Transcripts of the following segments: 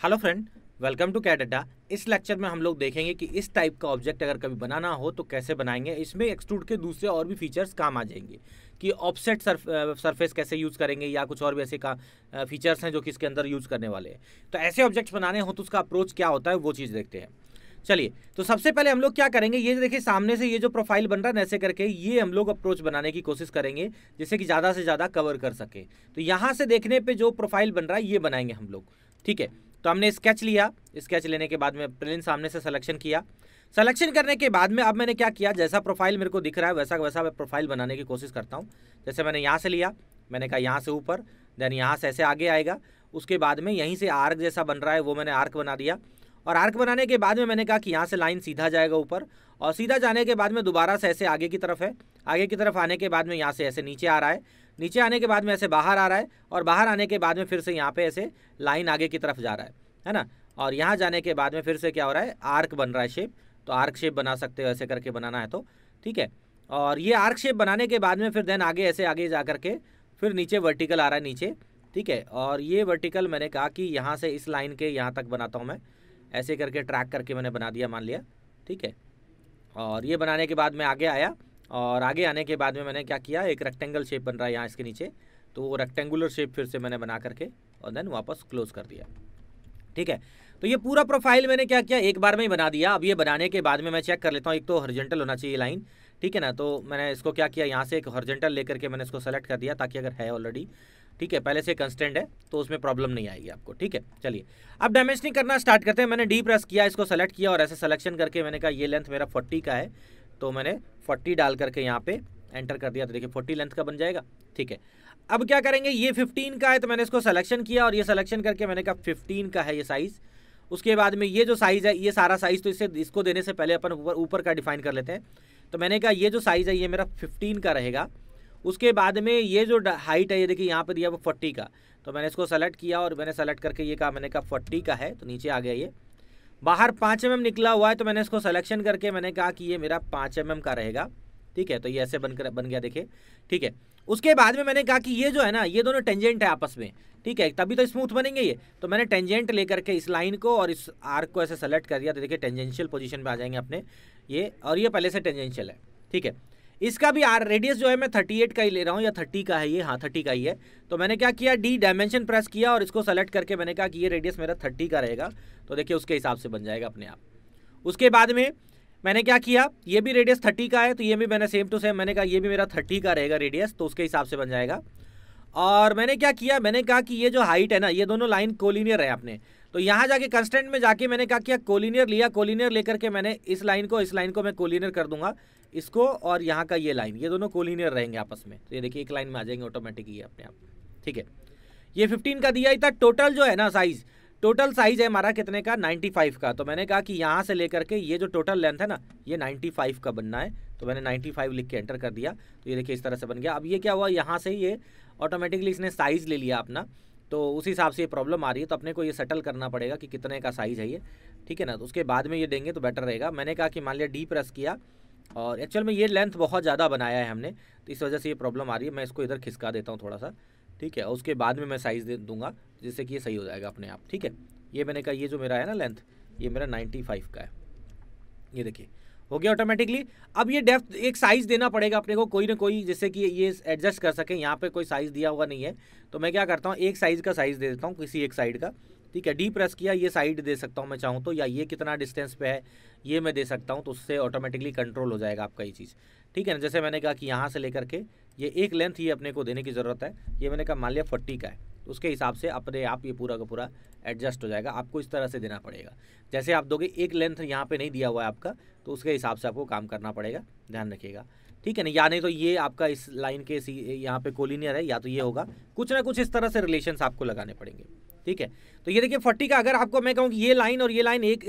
Hello friend, welcome to Cadeta. इस lecture में हम लोग देखेंगे कि इस टाइप का ऑब्जेक्ट अगर कभी बनाना हो तो कैसे बनाएंगे। इसमें एक्सट्रूड के दूसरे और भी फीचर्स काम आ जाएंगे कि ऑफसेट सरफेस कैसे यूज़ करेंगे या कुछ और भी ऐसे का फीचर्स हैं जो कि इसके अंदर यूज़ करने वाले हैं। तो ऐसे ऑब्जेक्ट्स बनाने हो तो उसका अप्रोच क्या होता है वो चीज़ देखते हैं। चलिए, तो सबसे पहले हम लोग क्या करेंगे, ये देखिए सामने से ये जो प्रोफाइल बन रहा है ना, ऐसे करके ये हम लोग अप्रोच बनाने की कोशिश करेंगे जिससे कि ज़्यादा से ज़्यादा कवर कर सके। तो यहाँ से देखने पे जो प्रोफाइल बन रहा है ये बनाएंगे हम लोग। ठीक है, तो हमने स्केच लिया। स्केच लेने के बाद में प्लेन सामने से सिलेक्शन किया। सिलेक्शन करने के बाद में अब मैंने क्या किया, जैसा प्रोफाइल मेरे को दिख रहा है वैसा वैसा मैं प्रोफाइल बनाने की कोशिश करता हूँ। जैसे मैंने यहाँ से लिया, मैंने कहा यहाँ से ऊपर, देन यहाँ से ऐसे आगे आएगा। उसके बाद में यहीं से आर्क जैसा बन रहा है वो मैंने आर्क बना दिया। और आर्क बनाने के बाद में मैंने कहा कि यहाँ से लाइन सीधा जाएगा ऊपर, और सीधा जाने के बाद में दोबारा से ऐसे आगे की तरफ है। आगे की तरफ आने के बाद में यहाँ से ऐसे नीचे आ रहा है, नीचे आने के बाद में ऐसे बाहर आ रहा है, और बाहर आने के बाद में फिर से यहाँ पे ऐसे लाइन आगे की तरफ जा रहा है ना। और यहाँ जाने के बाद में फिर से क्या हो रहा है, आर्क बन रहा है शेप। तो आर्क शेप बना सकते हो ऐसे करके बनाना है तो, ठीक है। और ये आर्क शेप बनाने के बाद में फिर देन आगे ऐसे आगे जा करके फिर नीचे वर्टिकल आ रहा है नीचे, ठीक है। और ये वर्टिकल मैंने कहा कि यहाँ से इस लाइन के यहाँ तक बनाता हूँ मैं, ऐसे करके ट्रैक करके मैंने बना दिया, मान लिया, ठीक है। और ये बनाने के बाद मैं आगे आया, और आगे आने के बाद में मैंने क्या किया, एक रेक्टेंगल शेप बन रहा है यहाँ इसके नीचे, तो वो रेक्टेंगुलर शेप फिर से मैंने बना करके और देन वापस क्लोज कर दिया, ठीक है। तो ये पूरा प्रोफाइल मैंने क्या किया, एक बार में ही बना दिया। अब ये बनाने के बाद में मैं चेक कर लेता हूँ, एक तो हॉरिजॉन्टल होना चाहिए लाइन, ठीक है ना। तो मैंने इसको क्या किया, यहाँ से एक हॉरिजॉन्टल लेकर के मैंने इसको सेलेक्ट कर दिया, ताकि अगर है ऑलरेडी, ठीक है, पहले से कंस्टेंट है तो उसमें प्रॉब्लम नहीं आएगी आपको, ठीक है। चलिए, अब डायमेंशनिंग करना स्टार्ट करते हैं। मैंने डी प्रेस किया, इसको सेलेक्ट किया और ऐसे सिलेक्शन करके मैंने कहा ये लेंथ मेरा 40 का है, तो मैंने 40 डाल करके यहाँ पे एंटर कर दिया। तो देखिए 40 लेंथ का बन जाएगा, ठीक है। अब क्या करेंगे, ये 15 का है तो मैंने इसको सिलेक्शन किया और ये सिलेक्शन करके मैंने कहा 15 का है ये साइज़। उसके बाद में ये जो साइज़ है, ये सारा साइज़, तो इसको देने से पहले अपन ऊपर का डिफाइन कर लेते हैं। तो मैंने कहा ये जो साइज़ है ये मेरा 15 का रहेगा। उसके बाद में ये जो हाइट है, ये देखिए यहाँ पर दिया वो 40 का, तो मैंने इसको सेलेक्ट किया और मैंने सेलेक्ट करके ये कहा, मैंने कहा 40 का है, तो नीचे आ गया। ये बाहर 5 mm निकला हुआ है, तो मैंने इसको सिलेक्शन करके मैंने कहा कि ये मेरा 5 mm का रहेगा, ठीक है। तो ये ऐसे बन गया, देखिए, ठीक है। उसके बाद में मैंने कहा कि ये जो है ना, ये दोनों टेंजेंट है आपस में, ठीक है, तभी तो स्मूथ बनेंगे ये। तो मैंने टेंजेंट लेकर के इस लाइन को और इस आर्क को ऐसे सेलेक्ट कर दिया, तो देखिए टेंजेंशियल पोजीशन में आ जाएंगे अपने ये, और ये पहले से टेंजेंशियल है, ठीक है। इसका भी रेडियस जो है मैं 38 का ही ले रहा हूँ, या 30 का है ये, हाँ 30 का ही है। तो मैंने क्या किया, डी डायमेंशन प्रेस किया और इसको सेलेक्ट करके मैंने कहा कि ये रेडियस मेरा 30 का रहेगा, तो देखिए उसके हिसाब से बन जाएगा अपने आप। उसके बाद में मैंने क्या किया, ये भी रेडियस 30 का है, तो ये भी मैंने सेम टू सेम मैंने कहा ये भी मेरा 30 का रहेगा रेडियस, तो उसके हिसाब से बन जाएगा। और मैंने क्या किया, मैंने कहा कि ये जो हाइट है ना, ये दोनों लाइन कोलिनियर है अपने, तो यहाँ जाके कंस्टेंट में जाके मैंने क्या किया, कोलिनियर लिया। कोलिनियर लेकर के मैंने इस लाइन को मैं कोलिनियर कर दूंगा इसको, और यहाँ का ये लाइन, ये दोनों कोलिनियर रहेंगे आपस में। तो ये देखिए एक लाइन में आ जाएंगे ऑटोमेटिक ये अपने आप, ठीक है। ये 15 का दिया ही था। टोटल जो है ना साइज़, टोटल साइज़ है हमारा कितने का, 95 का। तो मैंने कहा कि यहाँ से लेकर के ये जो टोटल लेंथ है ना, ये 95 का बनना है, तो मैंने 95 लिख के एंटर कर दिया। तो ये देखिए इस तरह से बन गया। अब ये क्या हुआ, यहाँ से ये ऑटोमेटिकली इसने साइज़ ले लिया अपना, तो उस हिसाब से ये प्रॉब्लम आ रही है। तो अपने को ये सेटल करना पड़ेगा कि कितने का साइज़ है ये, ठीक है ना। तो उसके बाद में ये देंगे तो बेटर रहेगा। मैंने कहा कि मान लिया डी प्रेस किया, और एक्चुअल में ये लेंथ बहुत ज़्यादा बनाया है हमने, तो इस वजह से ये प्रॉब्लम आ रही है। मैं इसको इधर खिसका देता हूँ थोड़ा सा, ठीक है। उसके बाद में मैं साइज़ दे दूँगा जिससे कि ये सही हो जाएगा अपने आप, ठीक है। ये मैंने कहा ये जो मेरा है ना लेंथ, ये मेरा 95 का है, ये देखिए हो गया ऑटोमेटिकली। अब ये डेप्थ एक साइज़ देना पड़ेगा अपने को कोई ना कोई, जिससे कि ये एडजस्ट कर सकें। यहाँ पे कोई साइज़ दिया हुआ नहीं है, तो मैं क्या करता हूँ, एक साइज़ का साइज़ दे देता हूँ किसी एक साइड का, ठीक है। डी प्रेस किया, ये साइड दे सकता हूँ मैं चाहूँ तो, या ये कितना डिस्टेंस पे है ये मैं दे सकता हूँ, तो उससे ऑटोमेटिकली कंट्रोल हो जाएगा आपका ये चीज़, ठीक है ना। जैसे मैंने कहा कि यहाँ से लेकर के ये एक लेंथ ये अपने को देने की ज़रूरत है। ये मैंने कहा मान लिया 40 का है, तो उसके हिसाब से अपने आप ये पूरा का पूरा एडजस्ट हो जाएगा। आपको इस तरह से देना पड़ेगा, जैसे आप दोगे एक लेंथ यहाँ पे नहीं दिया हुआ है आपका, तो उसके हिसाब से आपको काम करना पड़ेगा, ध्यान रखिएगा, ठीक है ना। या नहीं तो ये आपका इस लाइन के यहाँ पे कोलिनियर है, या तो ये होगा, कुछ ना कुछ इस तरह से रिलेशंस आपको लगाने पड़ेंगे, ठीक है। तो ये देखिए 40 का, अगर आपको मैं कहूँ कि ये लाइन और ये लाइन एक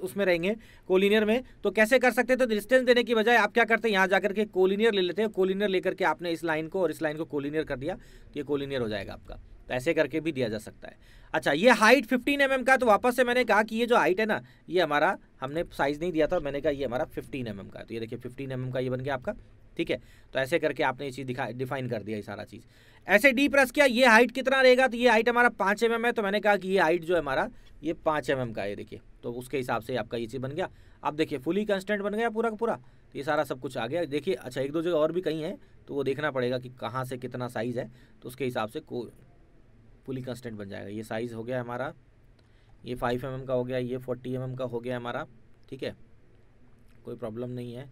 उसमें रहेंगे कोलिनियर में, तो कैसे कर सकते हैं, तो डिस्टेंस देने की बजाय आप क्या करते हैं, यहाँ जाकर के कोलिनियर ले लेते हैं। कोलिनियर लेकर के आपने इस लाइन को और इस लाइन को कोलिनियर कर दिया, तो ये कोलिनियर हो जाएगा आपका। तो ऐसे करके भी दिया जा सकता है। अच्छा, ये हाइट 15 mm का, तो वापस से मैंने कहा कि ये जो हाइट है ना, ये हमारा हमने साइज़ नहीं दिया था, मैंने कहा ये हमारा 15 mm का है। तो ये देखिए 15 mm का ये बन गया आपका, ठीक है। तो ऐसे करके आपने ये चीज़ डिफाइन कर दिया ये सारा चीज़। ऐसे डी प्रेस किया, ये हाइट कितना रहेगा, तो ये हाइट हमारा 5 mm है, तो मैंने कहा कि ये हाइट जो है हमारा ये 5 mm का है, देखिए, तो उसके हिसाब से आपका ये चीज़ बन गया। अब देखिए फुली कंस्टेंट बन गया पूरा का पूरा, तो ये सारा सब कुछ आ गया। देखिए अच्छा एक दो जगह और भी कहीं है, तो वो देखना पड़ेगा कि कहाँ से कितना साइज़ है, तो उसके हिसाब से फुली कंस्टेंट बन जाएगा। ये साइज़ हो गया हमारा, ये 5 mm का हो गया, ये 40 mm का हो गया हमारा, ठीक है, कोई प्रॉब्लम नहीं है,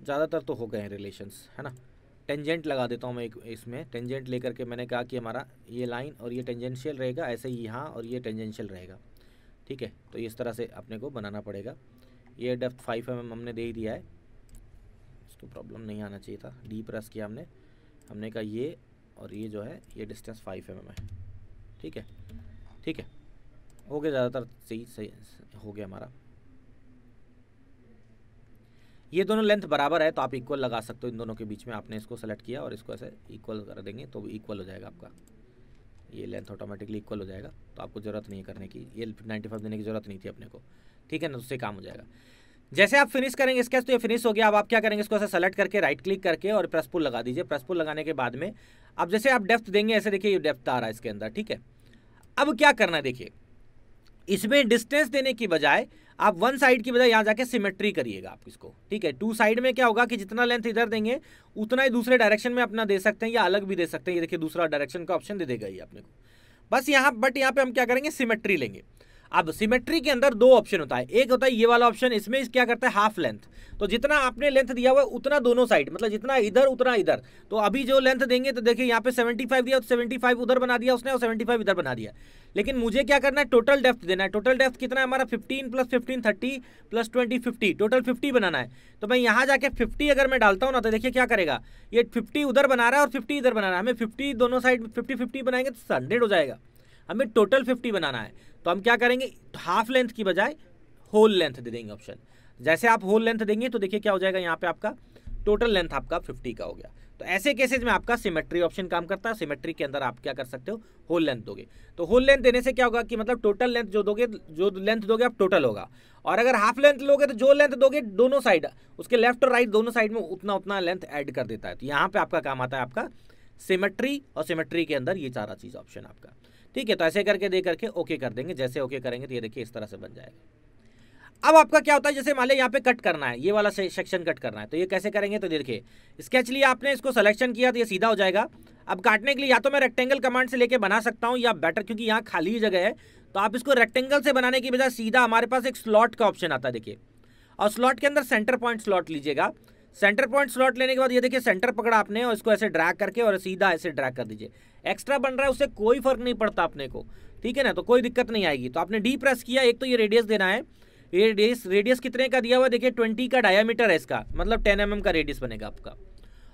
ज़्यादातर तो हो गए हैं रिलेशंस, है ना। टेंजेंट लगा देता हूँ मैं इसमें, टेंजेंट लेकर के मैंने कहा कि हमारा ये लाइन और ये टेंजेंशियल रहेगा, ऐसे ही यहाँ और ये टेंजेंशियल रहेगा, ठीक है। तो इस तरह से अपने को बनाना पड़ेगा। ये डेप्थ 5 mm हमने दे ही दिया है, इसको प्रॉब्लम नहीं आना चाहिए था। डी प्रेस किया हमने कहा ये और ये जो है ये डिस्टेंस 5 mm है, ठीक है, ठीक है, हो गया, ज़्यादातर सही हो गया हमारा। ये दोनों लेंथ बराबर है तो आप इक्वल लगा सकते हो इन दोनों के बीच में। आपने इसको सेलेक्ट किया और इसको ऐसे इक्वल कर देंगे तो इक्वल हो जाएगा आपका, ये लेंथ ऑटोमेटिकली इक्वल हो जाएगा। तो आपको ज़रूरत नहीं है करने की, ये 95 देने की ज़रूरत नहीं थी अपने को, ठीक है ना, उससे काम हो जाएगा। जैसे आप फिनिश करेंगे स्केच तो ये फिनिश हो गया। अब आप क्या करेंगे, इसको ऐसे सेलेक्ट करके राइट क्लिक करके और प्रेस पुल लगा दीजिए। प्रेस पुल लगाने के बाद में अब जैसे आप डेप्थ देंगे, ऐसे देखिए ये डेप्थ आ रहा है इसके अंदर, ठीक है। अब क्या करना है, देखिए इसमें डिस्टेंस देने की बजाय आप वन साइड की बजाय यहाँ जाके सिमेट्री करिएगा आप इसको, ठीक है। टू साइड में क्या होगा कि जितना लेंथ इधर देंगे उतना ही दूसरे डायरेक्शन में अपना दे सकते हैं या अलग भी दे सकते हैं। ये देखिए दूसरा डायरेक्शन का ऑप्शन दे देगा ये अपने को, बस यहाँ, बट यहाँ पे हम क्या करेंगे, सिमेट्री लेंगे। अब सिमेट्री के अंदर दो ऑप्शन होता है, एक होता है ये वाला ऑप्शन, इसमें क्या करता है हाफ लेंथ, तो जितना आपने लेंथ दिया हुआ है उतना दोनों साइड, मतलब जितना इधर उतना इधर। तो अभी जो लेंथ देंगे तो देखिए यहाँ पे 75 दिया तो 75 उधर बना दिया उसने और 75 इधर बना दिया। लेकिन मुझे क्या करना है, टोटल डेप्थ देना है। टोटल डेप्थ कितना है हमारा, 15 + 15 30 + 20 50, टोटल 50 बनाना है। तो मैं यहाँ जाके 50 अगर मैं डालता हूँ ना तो देखिए क्या करेगा, ये 50 उधर बना रहा है और 50 इधर बना रहा है। हमें 50 दोनों साइड 50-50 बनाएंगे तो 100 हो जाएगा। हमें टोटल 50 बनाना है, तो हम क्या करेंगे, हाफ लेंथ की बजाय होल लेंथ दे देंगे ऑप्शन। जैसे आप होल लेंथ देंगे तो देखिए क्या हो जाएगा, यहाँ पे आपका टोटल लेंथ आपका 50 का हो गया। तो ऐसे केसेज में आपका सिमेट्री ऑप्शन काम करता है। सिमेट्री के अंदर आप क्या कर सकते हो, होल लेंथ दोगे। तो होल लेंथ देने से क्या होगा कि मतलब टोटल लेंथ जो दोगे, जो लेंथ दोगे आप टोटल होगा। और अगर हाफ लेंथ लोगे तो जो लेंथ दोगे दोनों साइड, उसके लेफ्ट और राइट दोनों साइड में उतना उतना लेंथ ऐड कर देता है। तो यहाँ पे आपका काम आता है आपका सिमेट्री, और सिमेट्री के अंदर ये सारा चीज़ ऑप्शन आपका, ठीक है। तो ऐसे करके दे करके ओके कर देंगे। जैसे ओके करेंगे तो ये देखिए इस तरह से बन जाएगा। अब आपका क्या होता है, जैसे मान लिया यहाँ पे कट करना है, ये वाला सेक्शन कट करना है, तो ये कैसे करेंगे, तो देखिए स्केच लिया आपने, इसको सिलेक्शन किया तो ये सीधा हो जाएगा। अब काटने के लिए या तो मैं रेक्टेंगल कमांड से लेके बना सकता हूँ या बेटर, क्योंकि यहाँ खाली जगह है तो आप इसको रेक्टेंगल से बनाने की बजाय सीधा हमारे पास एक स्लॉट का ऑप्शन आता है, देखिए। और स्लॉट के अंदर सेंटर पॉइंट स्लॉट लीजिएगा। सेंटर पॉइंट स्लॉट लेने के बाद ये देखिए सेंटर पकड़ा आपने और इसको ऐसे ड्रैग करके और सीधा ऐसे ड्रैग कर दीजिए। एक्स्ट्रा बन रहा है उससे कोई फर्क नहीं पड़ता अपने को, ठीक है ना, तो कोई दिक्कत नहीं आएगी। तो आपने डी प्रेस किया, एक तो ये रेडियस देना है, ये रेडियस कितने का दिया हुआ है, देखिए 20 का डायमीटर है इसका, मतलब 10 mm का रेडियस बनेगा आपका।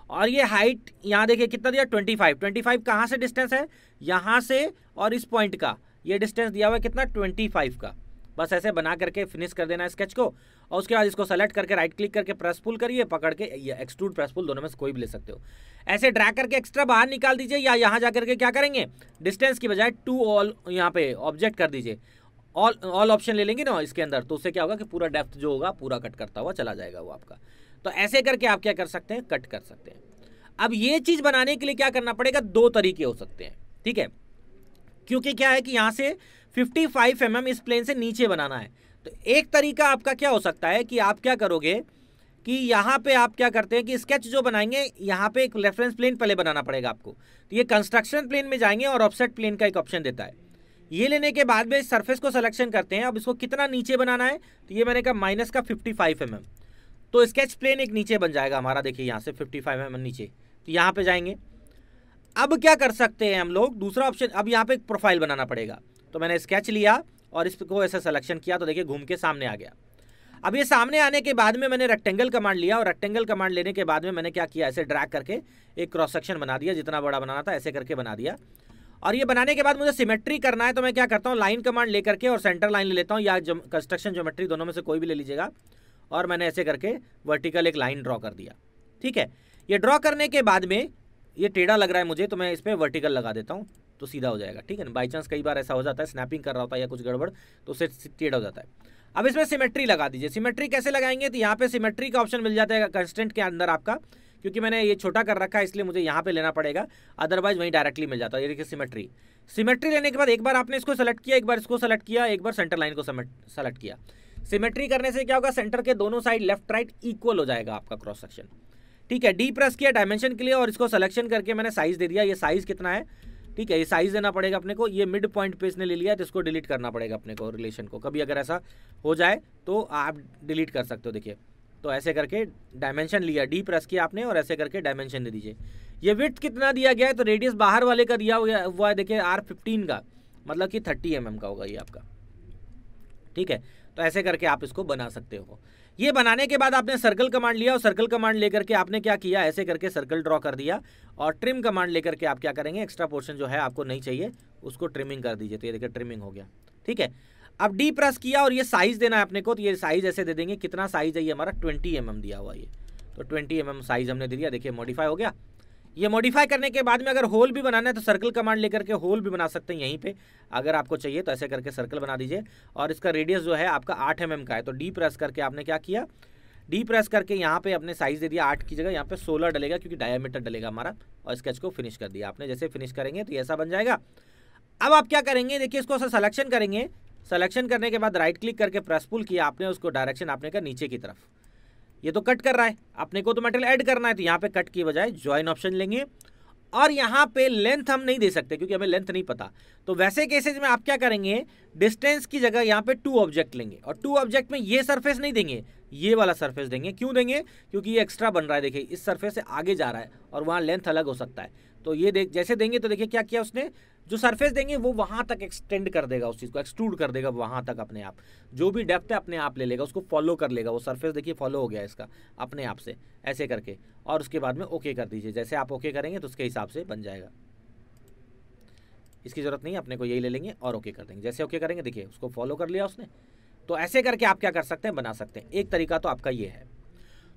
और ये हाइट यहाँ देखिए कितना दिया, 25 कहाँ से डिस्टेंस है, यहाँ से और इस पॉइंट का ये डिस्टेंस दिया हुआ है कितना, 25 का। बस ऐसे बना करके फिनिश कर देना स्केच को। और उसके बाद इसको सेलेक्ट करके राइट क्लिक करके प्रेस पुल करिए, पकड़ के या एक्सट्रूड प्रेस पुल, दोनों में से कोई भी ले सकते हो। ऐसे ड्रैग करके एक्स्ट्रा बाहर निकाल दीजिए, या यहाँ जा करके क्या करेंगे, डिस्टेंस की बजाय टू ऑल यहाँ पे ऑब्जेक्ट कर दीजिए। ऑल ऑप्शन ले लेंगे ना इसके अंदर, तो उससे क्या होगा कि पूरा डेप्थ जो होगा पूरा कट करता हुआ चला जाएगा वो आपका। तो ऐसे करके आप क्या कर सकते हैं, कट कर सकते हैं। अब ये चीज़ बनाने के लिए क्या करना पड़ेगा, दो तरीके हो सकते हैं, ठीक है। क्योंकि क्या है कि यहाँ से 55 mm इस प्लेन से नीचे बनाना है। तो एक तरीका आपका क्या हो सकता है कि आप क्या करोगे कि यहाँ पे आप क्या करते हैं कि स्केच जो बनाएंगे यहाँ पे एक रेफरेंस प्लेन पहले बनाना पड़ेगा आपको। तो ये कंस्ट्रक्शन प्लेन में जाएंगे और ऑफसेट प्लेन का एक ऑप्शन देता है। ये लेने के बाद में इस सरफेस को सिलेक्शन करते हैं। अब इसको कितना नीचे बनाना है, तो ये मैंने कहा माइनस का 55 mm, तो स्केच प्लेन एक नीचे बन जाएगा हमारा, देखिए यहाँ से 55 mm नीचे। तो यहाँ पे जाएंगे। अब क्या कर सकते हैं हम लोग, दूसरा ऑप्शन, अब यहाँ पे एक प्रोफाइल बनाना पड़ेगा। तो मैंने स्केच लिया और इसको ऐसे सिलेक्शन किया, तो देखिए घूम के सामने आ गया। अब ये सामने आने के बाद में मैंने रेक्टेंगल कमांड लिया, और रेक्टेंगल कमांड लेने के बाद में मैंने क्या किया, ऐसे ड्रैग करके एक क्रॉस सेक्शन बना दिया, जितना बड़ा बनाना था ऐसे करके बना दिया। और ये बनाने के बाद मुझे सिमेट्री करना है, तो मैं क्या करता हूँ, लाइन कमांड लेकर के और सेंटर लाइन ले लेता हूँ, या कंस्ट्रक्शन ज्योमेट्री दोनों में से कोई भी ले लीजिएगा। और मैंने ऐसे करके वर्टिकल एक लाइन ड्रॉ कर दिया, ठीक है। ये ड्रॉ करने के बाद में ये टेढ़ा लग रहा है मुझे, तो मैं इस पर वर्टिकल लगा देता हूँ, तो सीधा हो जाएगा, ठीक है ना। बाई चांस कई बार ऐसा हो जाता है, स्नैपिंग कर रहा होता है या कुछ गड़बड़, तो उससे टेढ़ा हो जाता है। अब इसमें सिमेट्री लगा दीजिए। सिमेट्री कैसे लगाएंगे, तो यहाँ पे सिमेट्री का ऑप्शन मिल जाता है कंस्ट्रेंट के अंदर आपका, क्योंकि मैंने ये छोटा कर रखा है इसलिए मुझे यहाँ पे लेना पड़ेगा, अदरवाइज वहीं डायरेक्टली मिल जाता है। ये देखिए सिमेट्री, सिमेट्री लेने के बाद एक बार आपने इसको सेलेक्ट किया, एक बार इसको सेलेक्ट किया, एक बार सेंटर लाइन को सेलेक्ट किया। सिमेट्री करने से क्या होगा, सेंटर के दोनों साइड लेफ्ट राइट इक्वल हो जाएगा आपका क्रॉस सेक्शन। ठीक है, डी प्रेस किया डायमेंशन के लिए और इसको सिलेक्शन करके मैंने साइज दे दिया। ये साइज कितना है, ठीक है, ये साइज देना पड़ेगा अपने को। ये मिड पॉइंट पे इसने ले लिया तो इसको डिलीट करना पड़ेगा अपने को, रिलेशन को। कभी अगर ऐसा हो जाए तो आप डिलीट कर सकते हो। देखिए तो ऐसे करके डायमेंशन लिया, डी प्रेस किया आपने और ऐसे करके डायमेंशन दे दीजिए। ये विड्थ कितना दिया गया है, तो रेडियस बाहर वाले का दिया हुआ है देखिए R15 का, मतलब कि 30 mm का होगा ये आपका। ठीक है, तो ऐसे करके आप इसको बना सकते हो। ये बनाने के बाद आपने सर्कल कमांड लिया और सर्कल कमांड लेकर के आपने क्या किया, ऐसे करके सर्कल ड्रॉ कर दिया और ट्रिम कमांड लेकर के आप क्या करेंगे, एक्स्ट्रा पोर्शन जो है आपको नहीं चाहिए उसको ट्रिमिंग कर दीजिए। तो ये देखिए ट्रिमिंग हो गया। ठीक है, अब डी प्रेस किया और ये साइज देना है अपने को, तो ये साइज ऐसे दे देंगे। कितना साइज है ये हमारा, 20 mm दिया हुआ ये, तो 20 mm साइज हमने दे दिया। देखिए मॉडिफाई हो गया। ये मॉडिफाई करने के बाद में अगर होल भी बनाना है तो सर्कल कमांड लेकर के होल भी बना सकते हैं यहीं पे, अगर आपको चाहिए तो ऐसे करके सर्कल बना दीजिए। और इसका रेडियस जो है आपका 8 mm का है, तो डी प्रेस करके आपने क्या किया, डी प्रेस करके यहाँ पे अपने साइज दे दिया 8 की जगह यहाँ पे 16 डलेगा, क्योंकि डायमीटर डलेगा हमारा। और स्केच को फिनिश कर दिया आपने। जैसे फिनिश करेंगे तो ऐसा बन जाएगा। अब आप क्या करेंगे, देखिए इसको सिलेक्शन करेंगे। सिलेक्शन करने के बाद राइट क्लिक करके प्रेस पुल किया आपने, उसको डायरेक्शन आपने का नीचे की तरफ। ये तो कट कर रहा है, अपने को तो मटेरियल ऐड करना है, तो यहाँ पे कट की बजाय ज्वाइन ऑप्शन लेंगे। और यहाँ पे लेंथ हम नहीं दे सकते क्योंकि हमें लेंथ नहीं पता। तो वैसे केसेज में आप क्या करेंगे, डिस्टेंस की जगह यहाँ पे 2 ऑब्जेक्ट लेंगे और 2 ऑब्जेक्ट में ये सरफेस नहीं देंगे, ये वाला सरफेस देंगे। क्यों देंगे, क्योंकि ये एक्स्ट्रा बन रहा है। देखिए इस सरफेस से आगे जा रहा है और वहाँ लेंथ अलग हो सकता है। तो ये जैसे देंगे तो देखिए क्या किया उसने, जो सरफेस देंगे वो वहाँ तक एक्सटेंड कर देगा, उस चीज़ को एक्सट्रूड कर देगा वहाँ तक अपने आप। जो भी डेप्थ है अपने आप ले लेगा, उसको फॉलो कर लेगा वो सरफेस। देखिए फॉलो हो गया इसका अपने आप से, ऐसे करके। और उसके बाद में ओके कर दीजिए। जैसे आप ओके करेंगे तो उसके हिसाब से बन जाएगा। इसकी ज़रूरत नहीं है, अपने को यही ले लेंगे और ओके कर देंगे। जैसे ओके करेंगे देखिए उसको फॉलो कर लिया उसने। तो ऐसे करके आप क्या कर सकते हैं, बना सकते हैं। एक तरीका तो आपका ये है।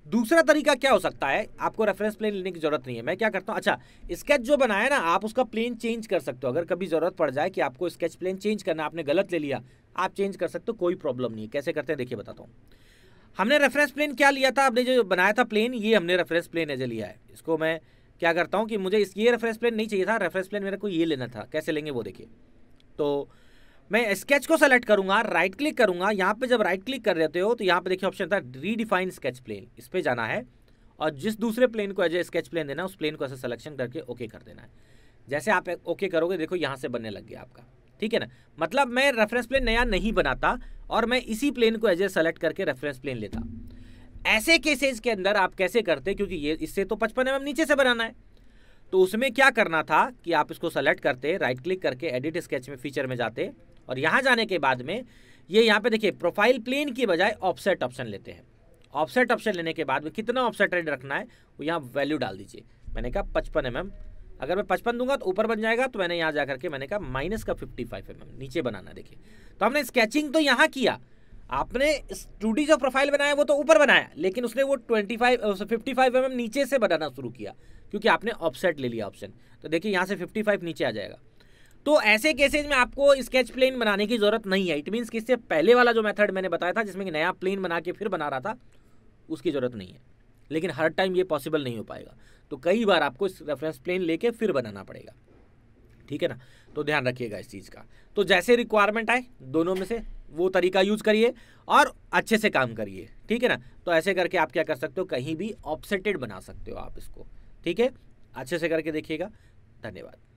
दूसरा तरीका क्या हो सकता है, आपको रेफरेंस प्लेन लेने की जरूरत नहीं है। मैं क्या करता हूँ, अच्छा स्केच जो बनाया ना आप उसका प्लेन चेंज कर सकते हो। अगर कभी जरूरत पड़ जाए कि आपको स्केच प्लेन चेंज करना, आपने गलत ले लिया, आप चेंज कर सकते हो, कोई प्रॉब्लम नहीं है। कैसे करते हैं देखिए बताता हूँ। हमने रेफरेंस प्लेन क्या लिया था, आपने जो बनाया था प्लेन, ये हमने रेफरेंस प्लेन एज लिया है। इसको मैं क्या करता हूँ कि मुझे ये रेफरेंस प्लेन नहीं चाहिए था, रेफरेंस प्लेन मेरे को ये लेना था। कैसे लेंगे वो देखिए। तो मैं स्केच को सेलेक्ट करूंगा, राइट क्लिक करूंगा। यहाँ पे जब राइट क्लिक कर देते हो तो यहाँ पे देखिए ऑप्शन था रीडिफाइन स्केच प्लेन, इस पे जाना है और जिस दूसरे प्लेन को एज ए स्केच प्लेन देना है उस प्लेन को ऐसे सिलेक्शन करके ओके कर देना है। जैसे आप ओके करोगे देखो यहाँ से बनने लग गया आपका। ठीक है ना, मतलब मैं रेफरेंस प्लेन नया नहीं बनाता और मैं इसी प्लेन को एज ए सेलेक्ट करके रेफरेंस प्लेन लेता। ऐसे केसेज के अंदर आप कैसे करते, क्योंकि ये इससे तो 55 mm नीचे से बनाना है, तो उसमें क्या करना था कि आप इसको सेलेक्ट करते, राइट क्लिक करके एडिट स्केच में फीचर में जाते और यहाँ जाने के बाद में ये यहाँ पे देखिए प्रोफाइल प्लेन की बजाय ऑफसेट ऑप्शन लेते हैं। ऑफसेट ऑप्शन लेने के बाद में कितना ऑफसेट रखना है वो यहाँ वैल्यू डाल दीजिए। मैंने कहा 55 mm, अगर मैं 55 दूंगा तो ऊपर बन जाएगा, तो मैंने यहाँ जा करके मैंने कहा माइनस का 55 mm नीचे बनाना। देखिए तो हमने स्केचिंग तो यहाँ किया, आपने 2D जो प्रोफाइल बनाया वो तो ऊपर बनाया, लेकिन उसने वो 55 mm नीचे से बनाना शुरू किया क्योंकि आपने ऑफसेट ले लिया ऑप्शन। तो देखिए यहाँ से 55 नीचे आ जाएगा। तो ऐसे केसेज में आपको स्केच प्लेन बनाने की जरूरत नहीं है। इट मीन्स कि इससे पहले वाला जो मेथड मैंने बताया था जिसमें कि नया प्लेन बना के फिर बना रहा था, उसकी जरूरत नहीं है। लेकिन हर टाइम ये पॉसिबल नहीं हो पाएगा, तो कई बार आपको इस रेफरेंस प्लेन लेके फिर बनाना पड़ेगा। ठीक है ना, तो ध्यान रखिएगा इस चीज़ का। तो जैसे रिक्वायरमेंट आए दोनों में से वो तरीका यूज करिए और अच्छे से काम करिए। ठीक है ना, तो ऐसे करके आप क्या कर सकते हो, कहीं भी ऑफसेटेड बना सकते हो आप इसको। ठीक है, अच्छे से करके देखिएगा। धन्यवाद।